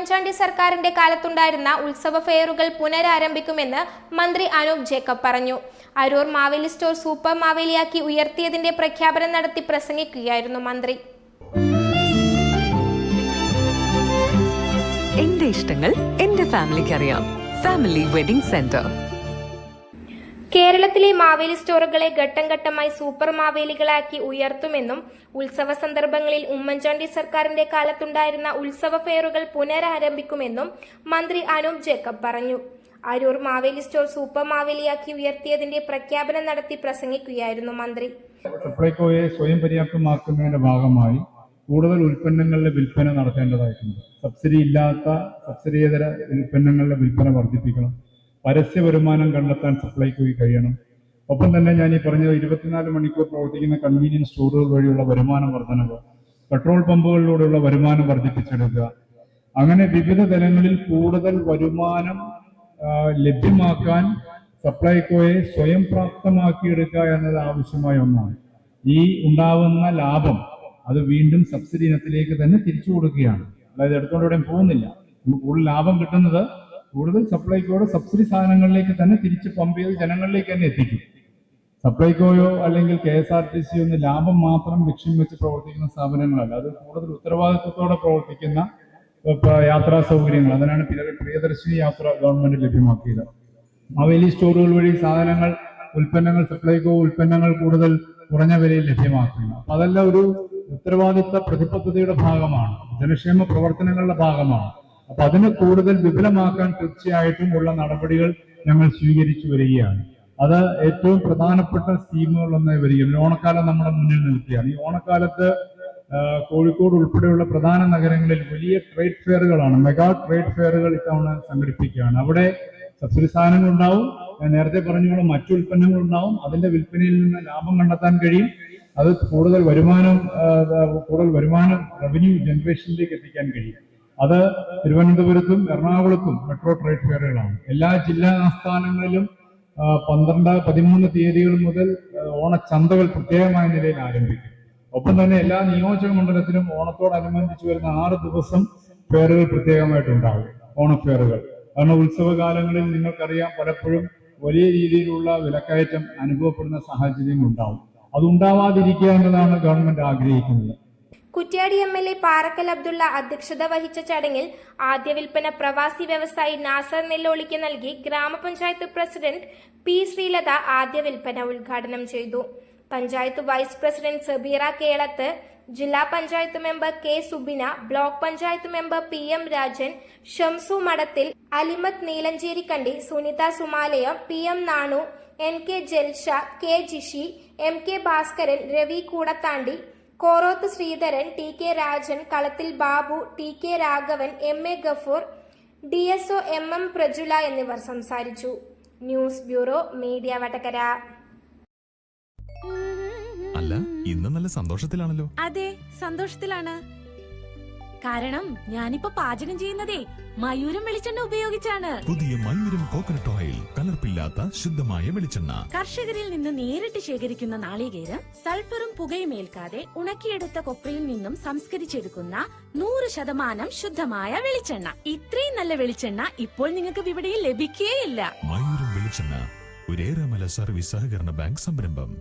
ഉമ്മൻചാണ്ടി സർക്കാരിന്റെ കാലത്തുണ്ടായിരുന്ന ഉത്സവ ഫെയറുകൾ പുനരാരംഭിക്കുമെന്ന് മന്ത്രി അനൂപ് ജേക്കബ് പറഞ്ഞു. അരൂർ മാവേലി സ്റ്റോർ സൂപ്പർ മാവേലിയാക്കി ഉയർത്തിയതിന്റെ പ്രഖ്യാപനം നടത്തി പ്രസംഗിക്കുകയായിരുന്നു മന്ത്രി. എന്റെ ഇഷ്ടങ്ങൾ എന്റെ ഫാമിലിക്ക് അറിയാം. Family wedding centre. കേരളത്തിലെ മാവേലി സ്റ്റോറുകളെ ഘട്ടം ഘട്ടമായി സൂപ്പർ മാവേലികളാക്കി ഉയർത്തുമെന്നും ഉത്സവ സന്ദർഭങ്ങളിൽ ഉമ്മൻചാണ്ടി സർക്കാരിന്റെ കാലത്തുണ്ടായിരുന്ന ഉത്സവ ഫെയറുകൾ പുനരാരംഭിക്കുമെന്നും മന്ത്രി അനൂപ് ജേക്കബ് പറഞ്ഞു. അരൂർ മാവേലി സ്റ്റോർ സൂപ്പർ മാവേലിയാക്കി ഉയർത്തിയതിന്റെ പ്രഖ്യാപനം നടത്തി പ്രസംഗിക്കുകയായിരുന്നു മന്ത്രി. സപ്ലൈകോയെ സ്വയം പര്യാപ്തമാക്കുന്നതിന്റെ ഭാഗമായി കൂടുതൽ ഉൽപ്പന്നങ്ങളുടെ വിൽപ്പന നടത്തേണ്ടതായിട്ടുണ്ട്. സബ്സിഡി ഇല്ലാത്ത സബ്സിഡിയേതര ഉൽപ്പന്നങ്ങളുടെ വിൽപ്പന വർദ്ധിപ്പിക്കണം. പരസ്യ വരുമാനം കണ്ടെത്താൻ സപ്ലൈകോയ്ക്ക് കഴിയണം. ഒപ്പം തന്നെ ഞാൻ ഈ പറഞ്ഞ 24 മണിക്കൂർ പ്രവർത്തിക്കുന്ന കൺവീനിയൻസ് സ്റ്റോറുകൾ വഴിയുള്ള വരുമാന വർധനവ്, പെട്രോൾ പമ്പുകളിലൂടെയുള്ള വരുമാനം വർദ്ധിപ്പിച്ചെടുക്കുക, അങ്ങനെ വിവിധ തലങ്ങളിൽ കൂടുതൽ വരുമാനം ലഭ്യമാക്കാൻ സപ്ലൈകോയെ സ്വയം പ്രാപ്തമാക്കിയെടുക്കുക എന്നത് ആവശ്യമായ ഒന്നാണ്. ഈ ഉണ്ടാവുന്ന ലാഭം അത് വീണ്ടും സബ്സിഡി ഇനത്തിലേക്ക് തന്നെ തിരിച്ചു കൊടുക്കുകയാണ്. അതായത് എടുത്തുകൊണ്ട് പോകുന്നില്ല. കൂടുതൽ ലാഭം കിട്ടുന്നത് കൂടുതൽ സപ്ലൈകോയുടെ സബ്സിഡി സാധനങ്ങളിലേക്ക് തന്നെ തിരിച്ച് പമ്പ് ചെയ്ത് ജനങ്ങളിലേക്ക് തന്നെ എത്തിക്കും. സപ്ലൈകോയോ അല്ലെങ്കിൽ KSRTC ഒന്നും ലാഭം മാത്രം ലക്ഷ്യം വെച്ച് പ്രവർത്തിക്കുന്ന സ്ഥാപനങ്ങളല്ല. അത് കൂടുതൽ ഉത്തരവാദിത്വത്തോടെ പ്രവർത്തിക്കുന്ന യാത്രാ സൗകര്യങ്ങൾ, അതിനാണ് പ്രിയദർശിനി യാത്ര ഗവൺമെന്റ് ലഭ്യമാക്കിയത്. മാവേലി സ്റ്റോറുകൾ വഴി സാധനങ്ങൾ, ഉൽപ്പന്നങ്ങൾ, സപ്ലൈകോ ഉൽപ്പന്നങ്ങൾ കൂടുതൽ കുറഞ്ഞ വിലയിൽ ലഭ്യമാക്കുന്നു. അതെല്ലാം ഒരു ഉത്തരവാദിത്ത പ്രതിബദ്ധതയുടെ ഭാഗമാണ്, ജനക്ഷേമ പ്രവർത്തനങ്ങളുടെ ഭാഗമാണ്. അപ്പൊ അതിനെ കൂടുതൽ വിപുലമാക്കാൻ തീർച്ചയായിട്ടും ഉള്ള നടപടികൾ ഞങ്ങൾ സ്വീകരിച്ചു വരികയാണ്. അത് ഏറ്റവും പ്രധാനപ്പെട്ട സ്കീമുകളൊന്നായി വരികയാണ്. ഓണക്കാലം നമ്മുടെ മുന്നിൽ നിൽക്കുകയാണ്. ഈ ഓണക്കാലത്ത് കോഴിക്കോട് ഉൾപ്പെടെയുള്ള പ്രധാന നഗരങ്ങളിൽ വലിയ ട്രേഡ് ഫെയറുകളാണ്, മെഗാ ട്രേഡ് ഫെയറുകൾ ഇത്തവണ സംഘടിപ്പിക്കുകയാണ്. അവിടെ സബ്സിഡി സാധനങ്ങൾ ഉണ്ടാവും, ഞാൻ നേരത്തെ പറഞ്ഞുകൊണ്ട് മറ്റു ഉൽപ്പന്നങ്ങൾ ഉണ്ടാവും. അതിന്റെ വിൽപ്പനയിൽ നിന്ന് ലാഭം കണ്ടെത്താൻ കഴിയും. അത് കൂടുതൽ വരുമാനം റവന്യൂ ജനറേഷനിലേക്ക് എത്തിക്കാൻ കഴിയും. അത് തിരുവനന്തപുരത്തും എറണാകുളത്തും മെട്രോ ട്രേഡ് ഫെയറുകളാണ്. എല്ലാ ജില്ലാ ആസ്ഥാനങ്ങളിലും 12, 13 തീയതികൾ മുതൽ ഓണച്ചന്തകൾ പ്രത്യേകമായ നിലയിൽ ആരംഭിക്കും. ഒപ്പം തന്നെ എല്ലാ നിയോജക മണ്ഡലത്തിലും ഓണത്തോടനുബന്ധിച്ച് വരുന്ന 6 ദിവസം ഫെയറുകൾ പ്രത്യേകമായിട്ടുണ്ടാകും, ഓണഫെയറുകൾ. കാരണം ഉത്സവകാലങ്ങളിൽ നിങ്ങൾക്കറിയാം, പലപ്പോഴും വലിയ രീതിയിലുള്ള വിലക്കയറ്റം അനുഭവപ്പെടുന്ന സാഹചര്യങ്ങൾ ഉണ്ടാവും. അതുണ്ടാവാതിരിക്കുക എന്നതാണ് ഗവൺമെന്റ് ആഗ്രഹിക്കുന്നത്. കുറ്റ്യാടി MLA പാറക്കൽ അബ്ദുള്ള അധ്യക്ഷത വഹിച്ച ചടങ്ങിൽ ആദ്യ വിൽപ്പന പ്രവാസി വ്യവസായി നാസർ നെല്ലോളിക്ക് നൽകി. ഗ്രാമപഞ്ചായത്ത് പ്രസിഡന്റ് P. ശ്രീലത ആദ്യ വിൽപ്പന ഉദ്ഘാടനം ചെയ്തു. പഞ്ചായത്ത് വൈസ് പ്രസിഡന്റ് സബീറ കേളത്ത്, ജില്ലാ panchayat member K. Subina, block panchayat member PM Rajan, Shamsu മഠത്തിൽ, അലിമത്ത് നീലഞ്ചേരിക്കണ്ടി, Sunitha സുമാലയം, PM Nanu, NK Jalsha, K. Jishi, MK Bhaskaran, Ravi കൂടത്താണ്ടി, Koroth Sreedharan, TK Rajan, കളത്തിൽ Babu, TK Raghavan, MA Gafoor, DSO MM Prajula എന്നിവർ സംസാരിച്ചു. News bureau, media Vadakara. അല്ല, ഇന്ന് നല്ല സന്തോഷത്തിലാണല്ലോ. അതെ, സന്തോഷത്തിലാണ്. കാരണം ഞാനിപ്പോ പാചകം ചെയ്യുന്നതേ മയൂരം വെളിച്ചെണ്ണ ഉപയോഗിച്ചാണ്. പുതിയ മയൂരം കോക്കനട്ട് ഓയിൽ, കലർപ്പില്ലാത്ത ശുദ്ധമായ വെളിച്ചെണ്ണ. കർഷകരിൽ നിന്ന് നേരിട്ട് ശേഖരിക്കുന്ന നാളികേരം സൾഫറും പുകയും ഏൽക്കാതെ ഉണക്കിയെടുത്ത കൊപ്രയിൽ നിന്നും സംസ്കരിച്ചെടുക്കുന്ന 100% ശുദ്ധമായ വെളിച്ചെണ്ണ. ഇത്രയും നല്ല വെളിച്ചെണ്ണ ഇപ്പോൾ നിങ്ങൾക്ക് വിപണിയിൽ ലഭിക്കുകയില്ല. മയൂരം വെളിച്ചെണ്ണ, ഒരു ഏറെമല സർവീസ് സഹകരണ ബാങ്ക് സംരംഭം.